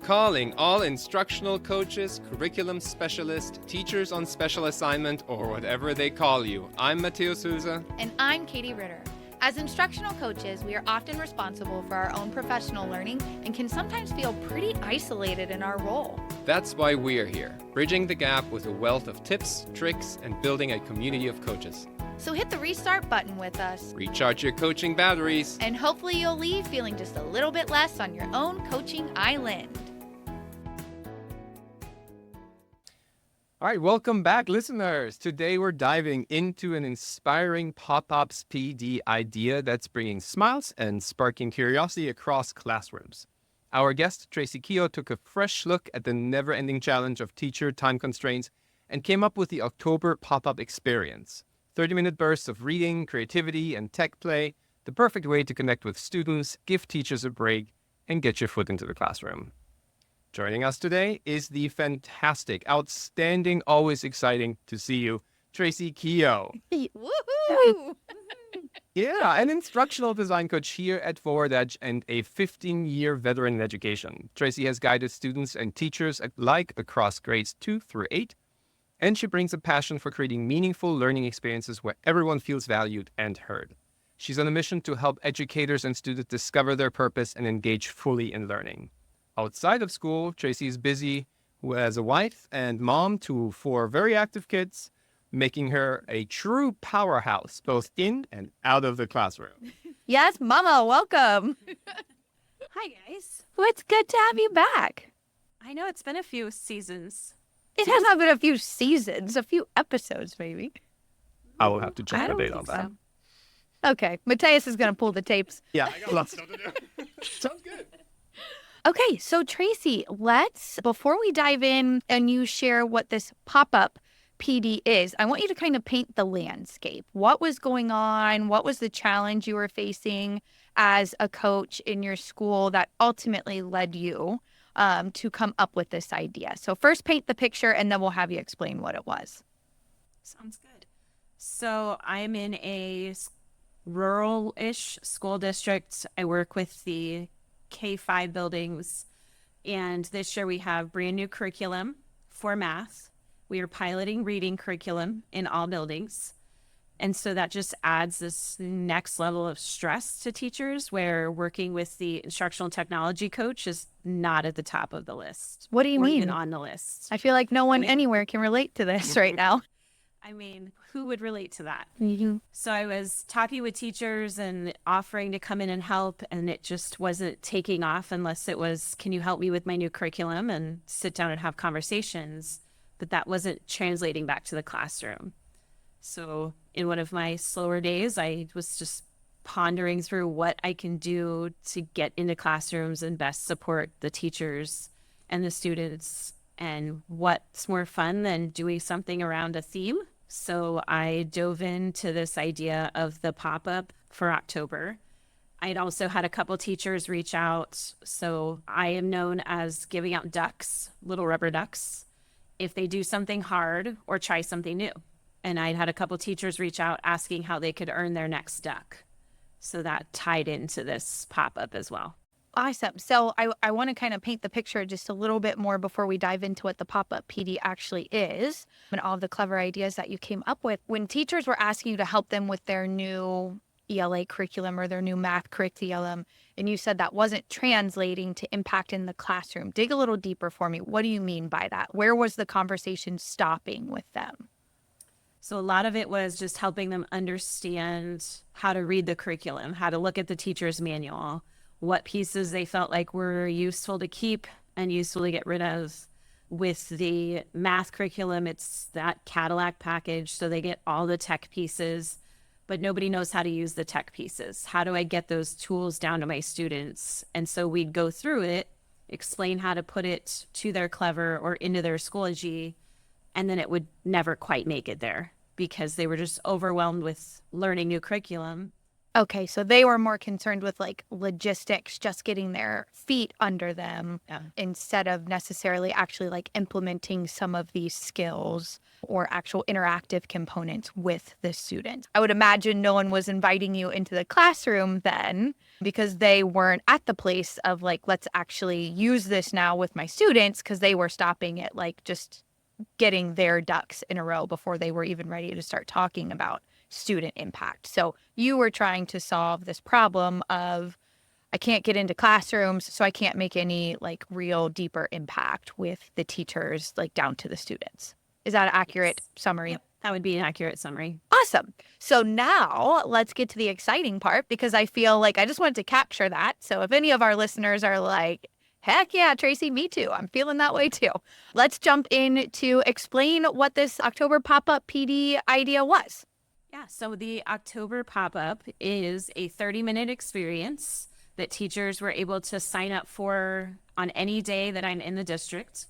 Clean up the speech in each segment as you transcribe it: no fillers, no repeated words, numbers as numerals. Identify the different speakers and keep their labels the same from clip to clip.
Speaker 1: calling all instructional coaches, curriculum specialists, teachers on special assignment, or whatever they call you. I'm Matthaeus Huelse.
Speaker 2: And I'm Katie Ritter. As instructional coaches, we are often responsible for our own professional learning and can sometimes feel pretty isolated in our role.
Speaker 1: That's why we're here, bridging the gap with a wealth of tips, tricks, and building a community of coaches.
Speaker 2: So hit the restart button with us.
Speaker 1: Recharge your coaching batteries.
Speaker 2: And hopefully you'll leave feeling just a little bit less on your own coaching island.
Speaker 1: All right, welcome back, listeners. Today we're diving into an inspiring pop-ups PD idea that's bringing smiles and sparking curiosity across classrooms. Our guest, Tracee Keough, took a fresh look at the never-ending challenge of teacher time constraints and came up with the October pop-up experience. 30-minute bursts of reading, creativity, and tech play, the perfect way to connect with students, give teachers a break, and get your foot into the classroom. Joining us today is the fantastic, outstanding, always exciting to see you, Tracee Keough.
Speaker 2: Woohoo!
Speaker 1: Yeah, an instructional design coach here at Forward Edge and a 15-year veteran in education. Tracee has guided students and teachers alike across grades 2 through 8, and she brings a passion for creating meaningful learning experiences where everyone feels valued and heard. She's on a mission to help educators and students discover their purpose and engage fully in learning. Outside of school, Tracee is busy as a wife and mom to 4 very active kids, making her a true powerhouse, both in and out of the classroom.
Speaker 2: Yes, Mama, welcome.
Speaker 3: Hi, guys.
Speaker 2: Well, it's good to have you back.
Speaker 3: I know it's been a few seasons.
Speaker 2: It has not been a few seasons, a few episodes, maybe.
Speaker 1: I will have to check
Speaker 3: I
Speaker 1: the
Speaker 3: don't
Speaker 1: date on
Speaker 3: think
Speaker 1: that.
Speaker 3: so.
Speaker 2: Okay, Matthaeus is going to pull the tapes.
Speaker 1: Yeah, I got lots of stuff to do. Sounds good.
Speaker 2: Okay, so Tracee, before we dive in and you share what this pop-up PD is, I want you to kind of paint the landscape. What was going on? What was the challenge you were facing as a coach in your school that ultimately led you to come up with this idea? So first paint the picture and then we'll have you explain what it was.
Speaker 3: Sounds good. So I'm in a rural-ish school district. I work with the K-5 buildings, and this year we have brand new curriculum for math. We are piloting reading curriculum in all buildings, and so that just adds this next level of stress to teachers where working with the instructional technology coach is not at the top of the list.
Speaker 2: What do you
Speaker 3: or
Speaker 2: mean?
Speaker 3: even on the list.
Speaker 2: I feel like no one anywhere can relate to this right now.
Speaker 3: I mean, who would relate to that?
Speaker 2: Mm-hmm.
Speaker 3: So I was talking with teachers and offering to come in and help, and it just wasn't taking off unless it was, can you help me with my new curriculum, and sit down and have conversations. But that wasn't translating back to the classroom. So in one of my slower days, I was just pondering through what I can do to get into classrooms and best support the teachers and the students, and what's more fun than doing something around a theme. So I dove into this idea of the pop-up for October. I'd also had a couple teachers reach out. So I am known as giving out ducks, little rubber ducks, if they do something hard or try something new. And I'd had a couple teachers reach out asking how they could earn their next duck. So that tied into this pop-up as well.
Speaker 2: Awesome. So I want to kind of paint the picture just a little bit more before we dive into what the pop-up PD actually is and all of the clever ideas that you came up with. When teachers were asking you to help them with their new ELA curriculum or their new math curriculum, and you said that wasn't translating to impact in the classroom, dig a little deeper for me. What do you mean by that? Where was the conversation stopping with them?
Speaker 3: So a lot of it was just helping them understand how to read the curriculum, how to look at the teacher's manual, what pieces they felt like were useful to keep and useful to get rid of. With the math curriculum, it's that Cadillac package, so they get all the tech pieces, but nobody knows how to use the tech pieces. How do I get those tools down to my students? And so we'd go through it, explain how to put it to their Clever or into their Schoology, and then it would never quite make it there because they were just overwhelmed with learning new curriculum.
Speaker 2: Okay, so they were more concerned with like logistics, just getting their feet under them instead of necessarily actually like implementing some of these skills or actual interactive components with the students. I would imagine no one was inviting you into the classroom then because they weren't at the place of like, let's actually use this now with my students, because they were stopping at like just getting their ducks in a row before they were even ready to start talking about student impact. So you were trying to solve this problem of, I can't get into classrooms, so I can't make any like real deeper impact with the teachers, like down to the students. Is that an accurate summary?
Speaker 3: Yep, that would be an accurate summary.
Speaker 2: Awesome. So now let's get to the exciting part, because I feel like I just wanted to capture that. So if any of our listeners are like, heck yeah, Tracee, me too, I'm feeling that way too. Let's jump in to explain what this October pop-up PD idea was.
Speaker 3: Yeah, so the October pop-up is a 30-minute experience that teachers were able to sign up for on any day that I'm in the district.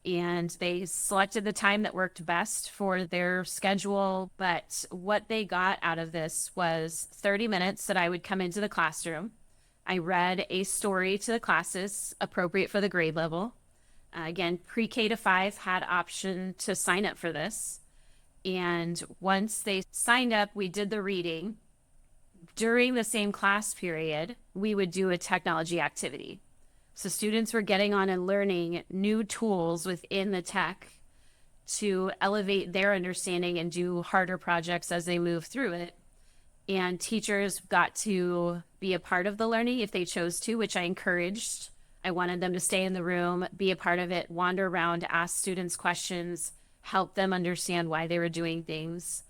Speaker 3: And they selected the time that worked best for their schedule. But what they got out of this was 30 minutes that I would come into the classroom. I read a story to the classes appropriate for the grade level. Again, pre-K to 5 had option to sign up for this. And once they signed up, we did the reading. During the same class period, we would do a technology activity. So students were getting on and learning new tools within the tech to elevate their understanding and do harder projects as they move through it. And teachers got to be a part of the learning if they chose to, which I encouraged. I wanted them to stay in the room, be a part of it, wander around, ask students questions, help them understand why they were doing things.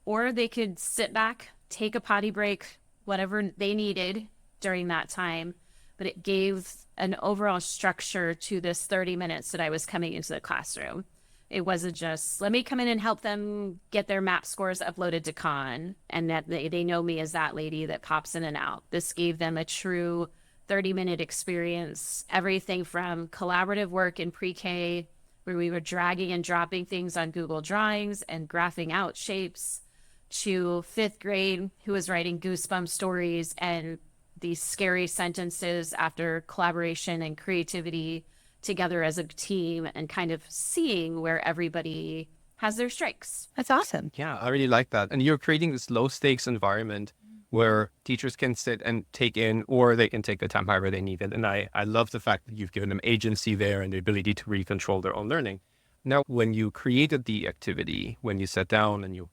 Speaker 3: Or they could sit back, take a potty break, whatever they needed during that time. But it gave an overall structure to this 30 minutes that I was coming into the classroom. It wasn't just, let me come in and help them get their MAP scores uploaded to Khan, and that they know me as that lady that pops in and out. This gave them a true 30-minute experience, everything from collaborative work in pre-K, where we were dragging and dropping things on Google Drawings and graphing out shapes, to fifth grade, who was writing goosebump stories and these scary sentences after collaboration and creativity together as a team, and kind of seeing where everybody has their strengths.
Speaker 2: That's awesome.
Speaker 1: Yeah, I really like that. And you're creating this low stakes environment where teachers can sit and take in, or they can take the time however they need it. And I love the fact that you've given them agency there and the ability to really control their own learning. Now, when you created the activity, when you sat down and you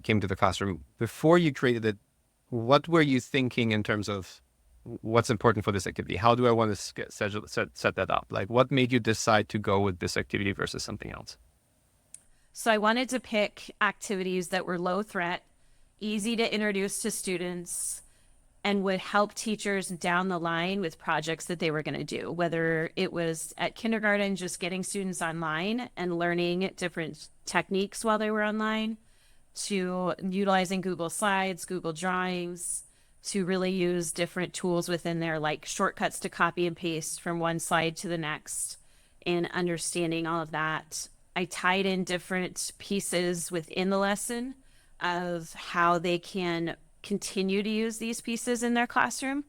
Speaker 1: came to the classroom, before you created it, what were you thinking in terms of what's important for this activity? How do I want to set that up? Like, what made you decide to go with this activity versus something else?
Speaker 3: So I wanted to pick activities that were low threat, easy to introduce to students, and would help teachers down the line with projects that they were going to do, whether it was at kindergarten, just getting students online and learning different techniques while they were online, to utilizing Google Slides, Google Drawings, to really use different tools within there, like shortcuts to copy and paste from one slide to the next, and understanding all of that. I tied in different pieces within the lesson of how they can continue to use these pieces in their classroom.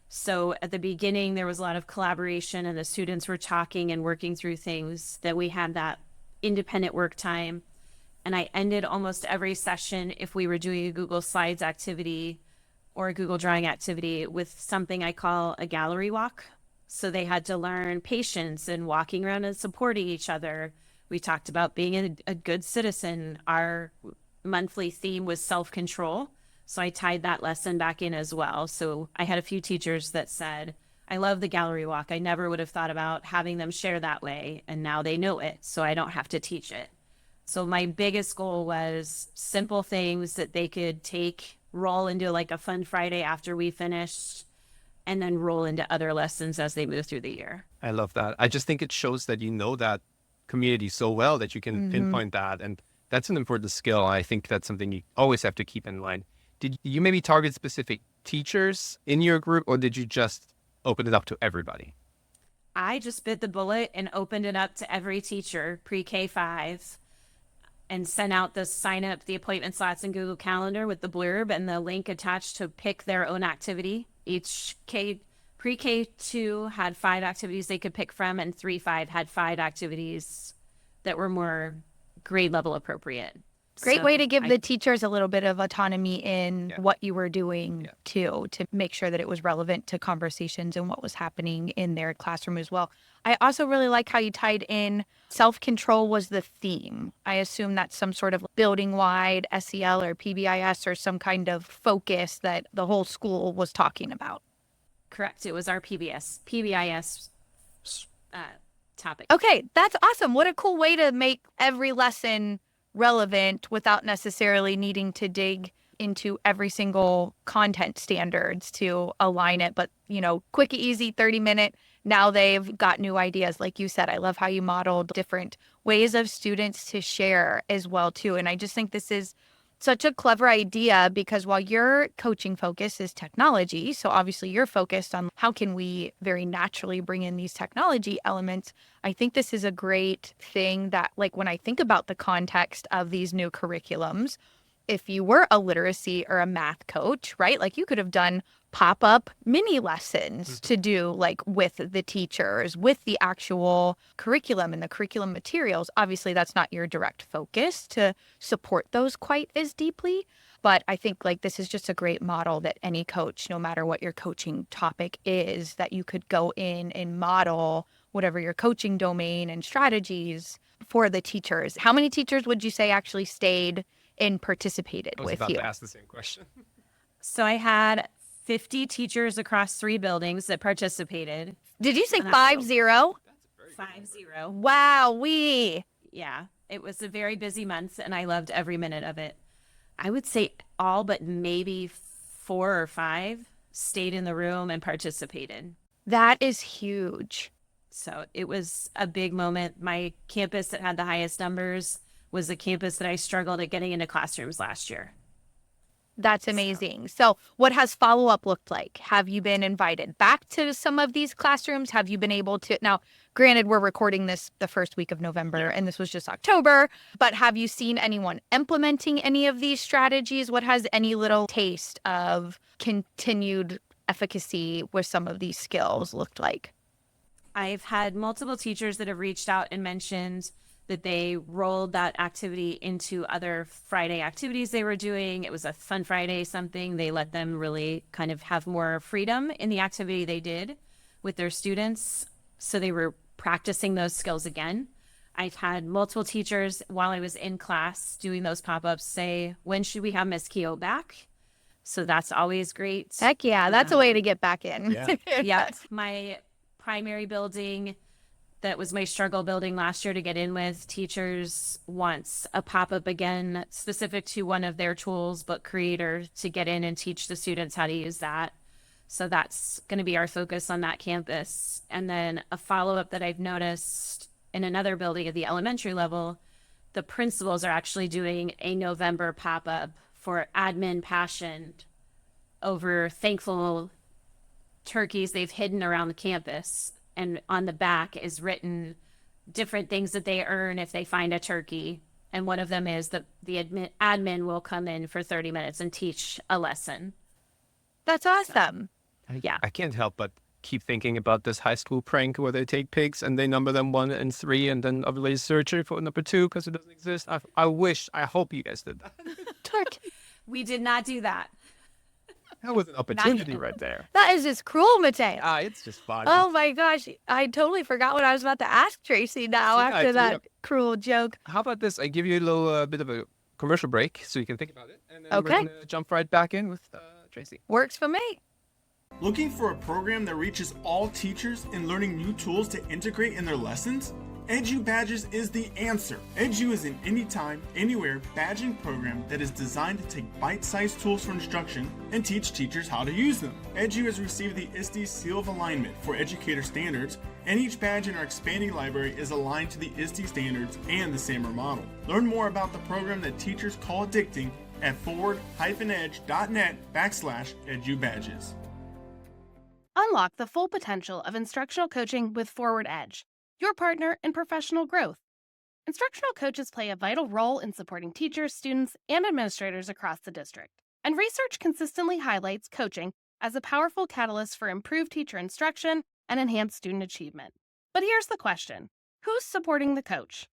Speaker 3: So at the beginning, there was a lot of collaboration and the students were talking and working through things, that we had that independent work time. And I ended almost every session, if we were doing a Google Slides activity or a Google Drawing activity, with something I call a gallery walk. So they had to learn patience and walking around and supporting each other. We talked about being a good citizen. Our monthly theme was self-control. So I tied that lesson back in as well. So I had a few teachers that said, I love the gallery walk. I never would have thought about having them share that way. And now they know it, so I don't have to teach it. So my biggest goal was simple things that they could take, roll into like a fun Friday after we finished, and then roll into other lessons as they move through the year.
Speaker 1: I love that. I just think it shows that you know that community so well that you can pinpoint that. And that's an important skill. I think that's something you always have to keep in mind. Did you maybe target specific teachers in your group, or did you just open it up to everybody?
Speaker 3: I just bit the bullet and opened it up to every teacher, pre-K 5, and sent out the sign up, the appointment slots in Google Calendar with the blurb and the link attached to pick their own activity. Each pre-K 2 had 5 activities they could pick from, and 3-5 had 5 activities that were more grade level appropriate.
Speaker 2: Great
Speaker 3: So
Speaker 2: way to give
Speaker 3: I-
Speaker 2: the teachers a little bit of autonomy in
Speaker 1: Yeah.
Speaker 2: what you were doing
Speaker 1: Yeah.
Speaker 2: too, to make sure that it was relevant to conversations and what was happening in their classroom as well. I also really like how you tied in self-control was the theme. I assume that's some sort of building-wide SEL or PBIS or some kind of focus that the whole school was talking about.
Speaker 3: Correct. It was our PBIS topic.
Speaker 2: Okay, that's awesome. What a cool way to make every lesson relevant without necessarily needing to dig into every single content standards to align it. But, you know, quick, easy, 30-minute. Now they've got new ideas. Like you said, I love how you modeled different ways of students to share as well, too. And I just think this is such a clever idea because while your coaching focus is technology, so obviously you're focused on how can we very naturally bring in these technology elements. I think this is a great thing that, like, when I think about the context of these new curriculums, if you were a literacy or a math coach, right? Like you could have done pop-up mini lessons to do like with the teachers, with the actual curriculum and the curriculum materials. Obviously, that's not your direct focus to support those quite as deeply. But I think like this is just a great model that any coach, no matter what your coaching topic is, that you could go in and model whatever your coaching domain and strategies for the teachers. How many teachers would you say actually stayed and participated
Speaker 1: I was
Speaker 2: with
Speaker 1: about
Speaker 2: you?
Speaker 1: to ask the same question.
Speaker 3: So I had 50 teachers across 3 buildings that participated.
Speaker 2: Did you say
Speaker 3: And I-
Speaker 2: 5-0?
Speaker 3: 5-0.
Speaker 2: Wow, we.
Speaker 3: Yeah, it was a very busy month and I loved every minute of it. I would say all but maybe 4 or 5 stayed in the room and participated.
Speaker 2: That is huge.
Speaker 3: So it was a big moment. My campus that had the highest numbers was the campus that I struggled at getting into classrooms last year.
Speaker 2: That's amazing. So, what has follow up looked like? Have you been invited back to some of these classrooms? Have you been able to? Now, granted, we're recording this the first week of November and this was just October, but have you seen anyone implementing any of these strategies? What has any little taste of continued efficacy with some of these skills looked like?
Speaker 3: I've had multiple teachers that have reached out and mentioned that they rolled that activity into other Friday activities they were doing. It was a fun Friday something. They let them really kind of have more freedom in the activity they did with their students. So they were practicing those skills again. I've had multiple teachers while I was in class doing those pop-ups say, when should we have Miss Keough back? So that's always great.
Speaker 2: Heck yeah, that's a way to get back in.
Speaker 1: Yeah.
Speaker 3: Yep. My primary building that was my struggle building last year to get in with, teachers wants a pop-up again specific to one of their tools, Book Creator, to get in and teach the students how to use that. So that's going to be our focus on that campus. And then a follow-up that I've noticed in another building at the elementary level, the principals are actually doing a November pop-up for admin passion over thankful turkeys they've hidden around the campus. And on the back is written different things that they earn if they find a turkey. And one of them is that the admin will come in for 30 minutes and teach a lesson.
Speaker 2: That's awesome.
Speaker 3: Yeah.
Speaker 1: I can't help but keep thinking about this high school prank where they take pigs and they number them 1 and 3 and then obviously search it for number 2 because it doesn't exist. I hope you guys did that.
Speaker 2: Turkey.
Speaker 3: We did not do that.
Speaker 1: That was an opportunity right there.
Speaker 2: That is just cruel, Matthaeus.
Speaker 1: It's just fun.
Speaker 2: Oh my gosh. I totally forgot what I was about to ask Tracee now
Speaker 1: Yeah,
Speaker 2: after that
Speaker 1: yep.
Speaker 2: cruel joke.
Speaker 1: How about this? I give you a little bit of a commercial break so you can think about it. And then
Speaker 2: Okay.
Speaker 1: we're going to jump right back in with Tracee.
Speaker 2: Works for me.
Speaker 4: Looking for a program that reaches all teachers in learning new tools to integrate in their lessons? Edu Badges is the answer. Edu is an anytime, anywhere badging program that is designed to take bite-sized tools for instruction and teach teachers how to use them. Edu has received the ISTE Seal of Alignment for educator standards, and each badge in our expanding library is aligned to the ISTE standards and the SAMR model. Learn more about the program that teachers call addicting at forward-edge.net/edubadges.
Speaker 5: Unlock the full potential of instructional coaching with Forward Edge, your partner in professional growth. Instructional coaches play a vital role in supporting teachers, students, and administrators across the district. And research consistently highlights coaching as a powerful catalyst for improved teacher instruction and enhanced student achievement. But here's the question: who's supporting the coach?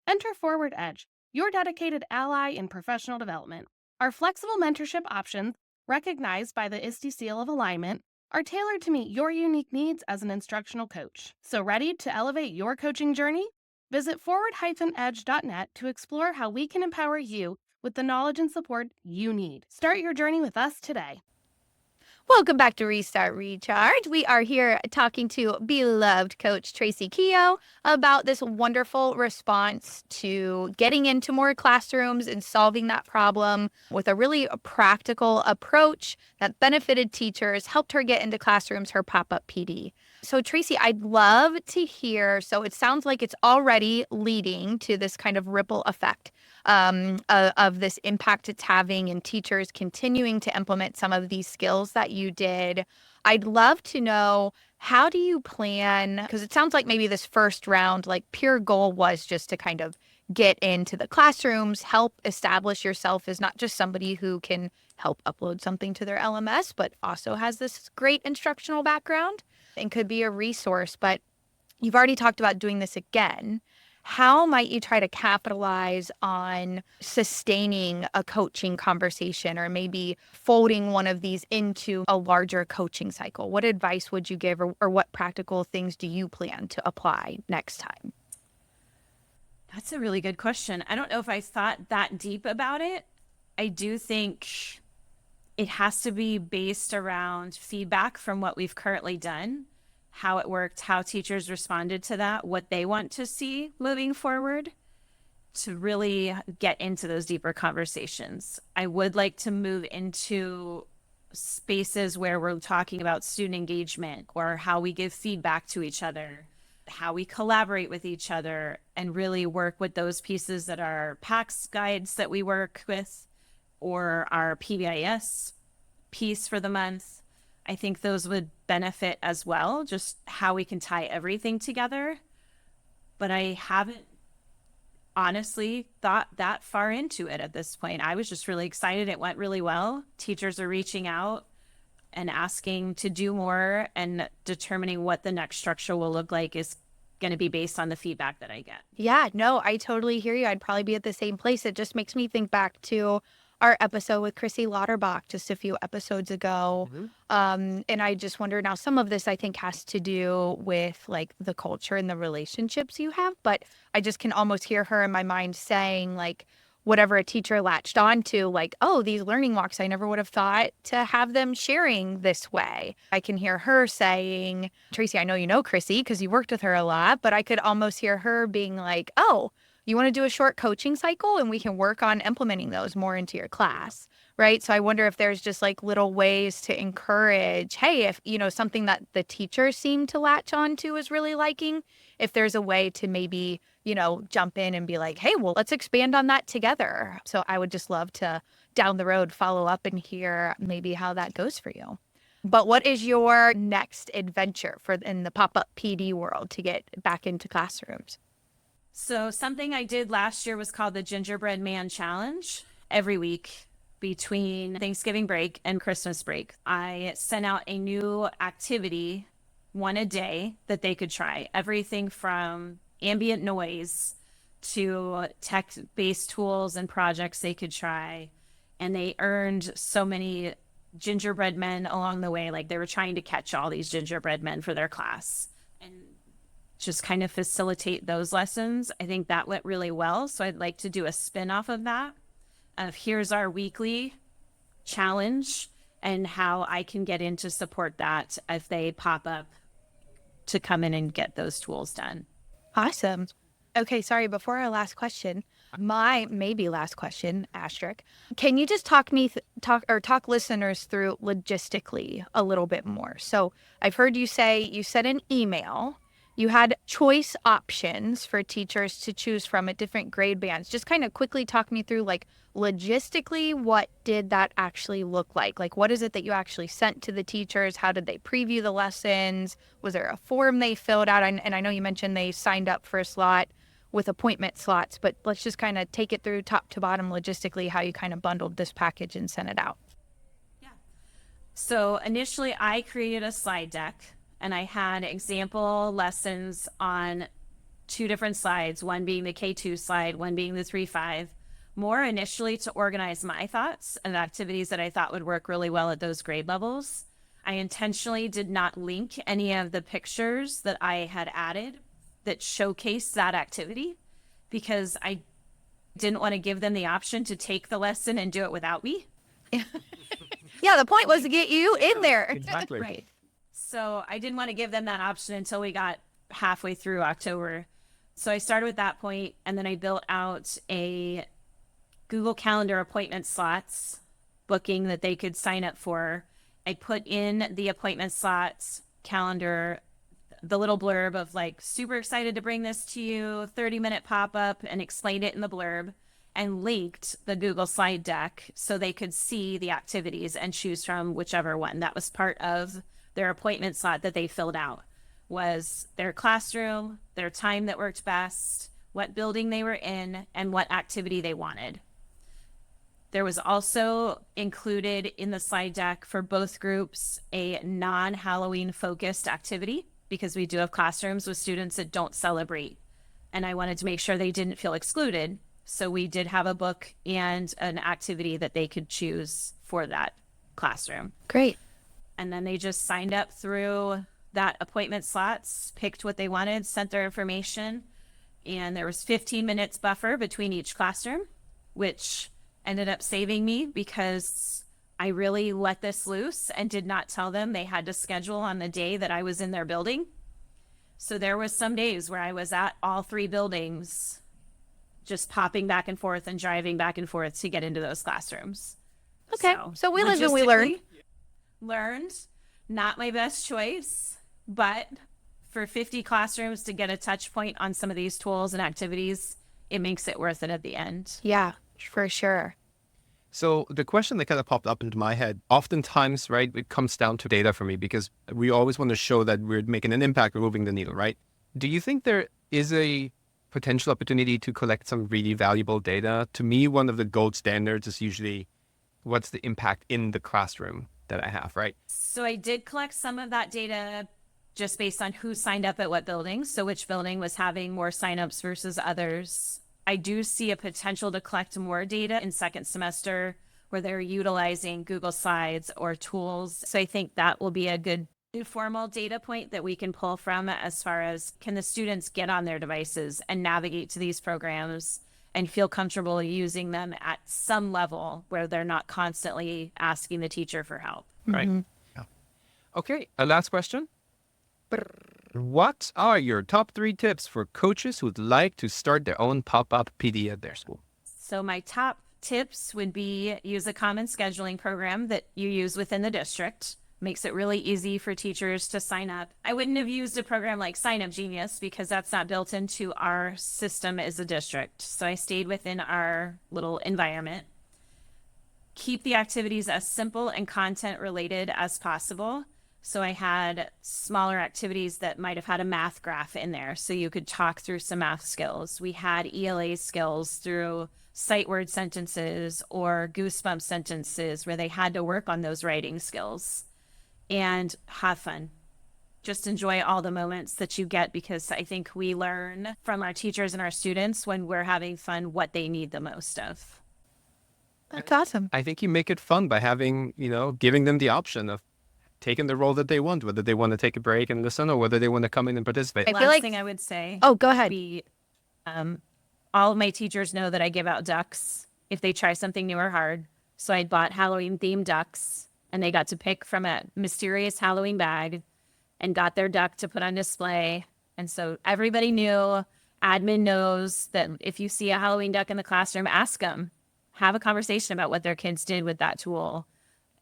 Speaker 5: Enter Forward Edge, your dedicated ally in professional development. Our flexible mentorship options, recognized by the ISTE Seal of Alignment, are tailored to meet your unique needs as an instructional coach. So ready to elevate your coaching journey? Visit forward-edge.net to explore how we can empower you with the knowledge and support you need. Start your journey with us today.
Speaker 2: Welcome back to Restart Recharge. We are here talking to beloved coach Tracee Keough about this wonderful response to getting into more classrooms and solving that problem with a really practical approach that benefited teachers, helped her get into classrooms, her pop-up PD. So Tracee, I'd love to hear, so it sounds like it's already leading to this kind of ripple effect of this impact it's having and teachers continuing to implement some of these skills that you did. I'd love to know, how do you plan, because it sounds like maybe this first round, like pure goal was just to kind of get into the classrooms, help establish yourself as not just somebody who can help upload something to their LMS, but also has this great instructional background and could be a resource. But you've already talked about doing this again. How might you try to capitalize on sustaining a coaching conversation or maybe folding one of these into a larger coaching cycle? What advice would you give, or what practical things do you plan to apply next time?
Speaker 3: That's a really good question. I don't know if I thought that deep about it. I do think it has to be based around feedback from what we've currently done, how it worked, how teachers responded to that, what they want to see moving forward, to really get into those deeper conversations. I would like to move into spaces where we're talking about student engagement or how we give feedback to each other, how we collaborate with each other, and really work with those pieces that are PACS guides that we work with or our PBIS piece for the month. I think those would benefit as well, just how we can tie everything together. But I haven't honestly thought that far into it at this point. I was just really excited. It went really well. Teachers are reaching out and asking to do more, and determining what the next structure will look like is going to be based on the feedback that I get.
Speaker 2: Yeah, no, I totally hear you. I'd probably be at the same place. It just makes me think back to our episode with Chrissy Lauterbach just a few episodes ago. And I just wonder, now some of this I think has to do with like the culture and the relationships you have, but I just can almost hear her in my mind saying like, whatever a teacher latched onto, like, oh, these learning walks, I never would have thought to have them sharing this way. I can hear her saying, Tracee, I know you know Chrissy because you worked with her a lot, but I could almost hear her being like, oh, you want to do a short coaching cycle and we can work on implementing those more into your class, right? So I wonder if there's just like little ways to encourage, hey, if, you know, something that the teachers seem to latch on to is really liking, if there's a way to maybe, you know, jump in and be like, hey, well, let's expand on that together. So I would just love to down the road follow up and hear maybe how that goes for you. But what is your next adventure for in the pop-up PD world to get back into classrooms?
Speaker 3: So something I did last year was called the Gingerbread Man Challenge. Every week between Thanksgiving break and Christmas break, I sent out a new activity, one a day, that they could try. Everything from ambient noise to tech-based tools and projects they could try. And they earned so many gingerbread men along the way. Like they were trying to catch all these gingerbread men for their class and just kind of facilitate those lessons. I think that went really well. So I'd like to do a spin-off of that, of here's our weekly challenge and how I can get in to support that if they pop up to come in and get those tools done.
Speaker 2: Awesome. Okay, sorry, before our last question, my maybe last question, asterisk, can you just talk listeners through logistically a little bit more? So I've heard you say you sent an email. You had choice options for teachers to choose from at different grade bands. Just kind of quickly talk me through, like, logistically, what did that actually look like? Like, what is it that you actually sent to the teachers? How did they preview the lessons? Was there a form they filled out? And I know you mentioned they signed up for a slot with appointment slots, but let's just kind of take it through top to bottom logistically, how you kind of bundled this package and sent it out.
Speaker 3: Yeah. So initially I created a slide deck and I had example lessons on 2 different slides, one being the K2 slide, one being the 3-5, more initially to organize my thoughts and activities that I thought would work really well at those grade levels. I intentionally did not link any of the pictures that I had added that showcased that activity because I didn't want to give them the option to take the lesson and do it without me.
Speaker 2: Yeah, the point was to get you in there.
Speaker 1: Exactly.
Speaker 3: Right. So I didn't want to give them that option until we got halfway through October. So I started with that point, and then I built out a Google Calendar appointment slots booking that they could sign up for. I put in the appointment slots calendar, the little blurb of like, super excited to bring this to you, 30-minute pop-up, and explained it in the blurb, and linked the Google slide deck so they could see the activities and choose from whichever one. That was part of their appointment slot that they filled out, was their classroom, their time that worked best, what building they were in, and what activity they wanted. There was also included in the slide deck for both groups a non-Halloween focused activity, because we do have classrooms with students that don't celebrate. And I wanted to make sure they didn't feel excluded. So we did have a book and an activity that they could choose for that classroom.
Speaker 2: Great.
Speaker 3: And then they just signed up through that appointment slots, picked what they wanted, sent their information. And there was 15 minutes buffer between each classroom, which ended up saving me because I really let this loose and did not tell them they had to schedule on the day that I was in their building. So there was some days where I was at all 3 buildings, just popping back and forth and driving back and forth to get into those classrooms.
Speaker 2: Okay. So we lived and we learned.
Speaker 3: Learned, not my best choice, but for 50 classrooms to get a touch point on some of these tools and activities, it makes it worth it at the end.
Speaker 2: Yeah, for sure.
Speaker 1: So the question that kind of popped up into my head, oftentimes, right, it comes down to data for me because we always want to show that we're making an impact, we're moving the needle, right? Do you think there is a potential opportunity to collect some really valuable data? To me, one of the gold standards is usually what's the impact in the classroom that I have, right?
Speaker 3: So I did collect some of that data just based on who signed up at what building. So which building was having more signups versus others. I do see a potential to collect more data in second semester where they're utilizing Google Slides or tools. So I think that will be a good informal data point that we can pull from as far as, can the students get on their devices and navigate to these programs and feel comfortable using them at some level where they're not constantly asking the teacher for help.
Speaker 1: Right. Yeah. Okay, a last question. What are your top 3 tips for coaches who'd like to start their own pop-up PD at their school?
Speaker 3: So my top tips would be use a common scheduling program that you use within the district. Makes it really easy for teachers to sign up. I wouldn't have used a program like Sign Up Genius because that's not built into our system as a district. So I stayed within our little environment. Keep the activities as simple and content related as possible. So I had smaller activities that might have had a math graph in there so you could talk through some math skills. We had ELA skills through sight word sentences or goosebump sentences where they had to work on those writing skills. And have fun. Just enjoy all the moments that you get, because I think we learn from our teachers and our students when we're having fun what they need the most of.
Speaker 2: That's awesome.
Speaker 1: I think you make it fun by having, giving them the option of taking the role that they want, whether they want to take a break and listen or whether they want to come in and participate.
Speaker 2: I
Speaker 3: Last
Speaker 2: feel like
Speaker 3: thing I would say.
Speaker 2: Oh, go ahead.
Speaker 3: All of my teachers know that I give out ducks if they try something new or hard. So I bought Halloween themed ducks. And they got to pick from a mysterious Halloween bag and got their duck to put on display. And so everybody knew, admin knows that if you see a Halloween duck in the classroom, ask them, have a conversation about what their kids did with that tool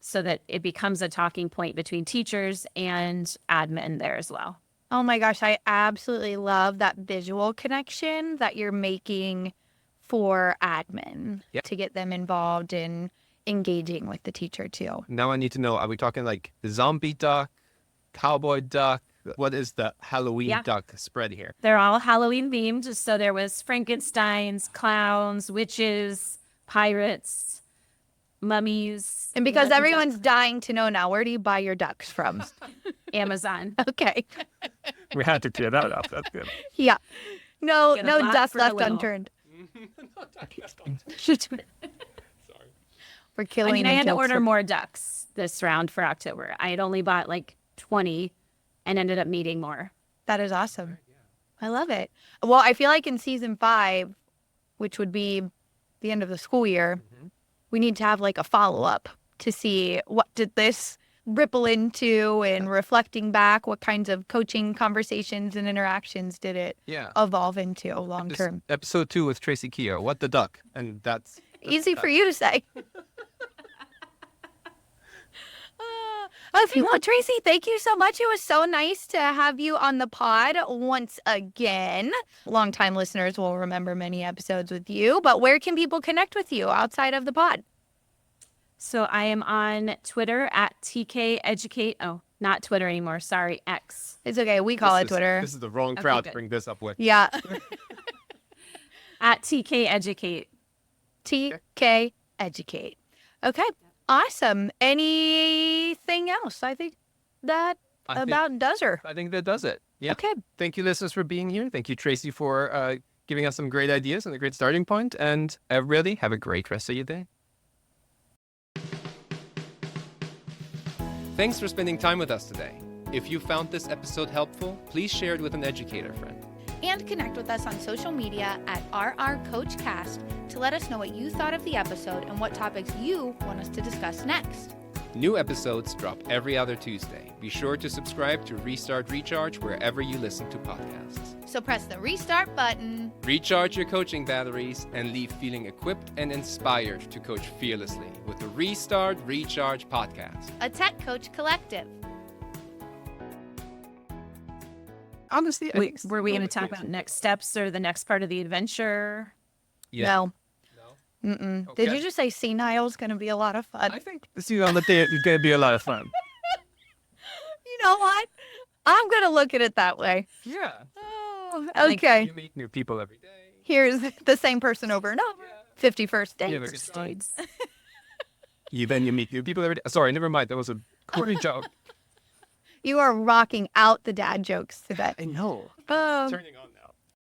Speaker 3: so that it becomes a talking point between teachers and admin there as well.
Speaker 2: Oh my gosh, I absolutely love that visual connection that you're making for admin to get them involved in engaging with the teacher too.
Speaker 1: Now I need to know, are we talking like the zombie duck, cowboy duck? What is the Halloween duck spread here?
Speaker 3: They're all Halloween themed. So there was Frankensteins, clowns, witches, pirates, mummies.
Speaker 2: And because everyone's dying to know now, where do you buy your ducks from?
Speaker 3: Amazon.
Speaker 2: Okay.
Speaker 1: We had to clear that up. That's good.
Speaker 2: Yeah. No,
Speaker 3: Get a
Speaker 2: no
Speaker 3: lot
Speaker 2: dust
Speaker 3: for the
Speaker 2: left
Speaker 3: little.
Speaker 2: unturned.
Speaker 1: Sorry.
Speaker 2: We're
Speaker 3: I
Speaker 2: killing.
Speaker 3: mean, I
Speaker 2: the
Speaker 3: had to
Speaker 2: guilt
Speaker 3: order
Speaker 2: for-
Speaker 3: more ducks this round for October. I had only bought like 20 and ended up needing more.
Speaker 2: That is awesome. I love it. Well, I feel like in season 5, which would be the end of the school year, we need to have like a follow-up to see what did this ripple into, and reflecting back, what kinds of coaching conversations and interactions did it
Speaker 1: Yeah.
Speaker 2: evolve into long
Speaker 1: This
Speaker 2: term.
Speaker 1: episode 2 with Tracee Keough. What the duck? And that's
Speaker 2: Easy for you to say. Well, Tracee, thank you so much. It was so nice to have you on the pod once again. Longtime listeners will remember many episodes with you, but where can people connect with you outside of the pod?
Speaker 3: So I am on Twitter at TK Educate. Oh, not Twitter anymore. Sorry, X.
Speaker 2: It's okay. We call it Twitter.
Speaker 1: This is the wrong
Speaker 3: Okay,
Speaker 1: crowd to
Speaker 3: good.
Speaker 1: bring this up with.
Speaker 2: Yeah.
Speaker 3: At TK Educate.
Speaker 2: TK Educate. Okay. Awesome. Anything else? I think that does her.
Speaker 1: I think that does it. Yeah.
Speaker 2: Okay.
Speaker 1: Thank you, listeners, for being here. Thank you, Tracee, for giving us some great ideas and a great starting point. And everybody, have a great rest of your day. Thanks for spending time with us today. If you found this episode helpful, please share it with an educator friend.
Speaker 2: And connect with us on social media at RRCoachCast to let us know what you thought of the episode and what topics you want us to discuss next.
Speaker 1: New episodes drop every other Tuesday. Be sure to subscribe to Restart Recharge wherever you listen to podcasts.
Speaker 2: So press the restart button.
Speaker 1: Recharge your coaching batteries and leave feeling equipped and inspired to coach fearlessly with the Restart Recharge podcast.
Speaker 2: A Tech Coach Collective.
Speaker 1: Honestly, I think
Speaker 3: Were we going to talk about next steps or the next part of the adventure?
Speaker 2: No.
Speaker 1: No?
Speaker 2: Mm-mm.
Speaker 1: Okay.
Speaker 2: Did you just say senile's going to be a lot of fun?
Speaker 1: I think the season on the day is going to be a lot of fun.
Speaker 2: You know what? I'm going to look at it that way.
Speaker 1: Yeah.
Speaker 2: Oh,
Speaker 3: Like,
Speaker 2: okay.
Speaker 1: You meet new people every day.
Speaker 2: Here's the same person over and over. 51st date.
Speaker 1: You have a good time. Then you meet new people every day. Sorry, never mind. That was a corny joke.
Speaker 2: You are rocking out the dad jokes today.
Speaker 1: I know.
Speaker 2: Oh.
Speaker 1: Turning on.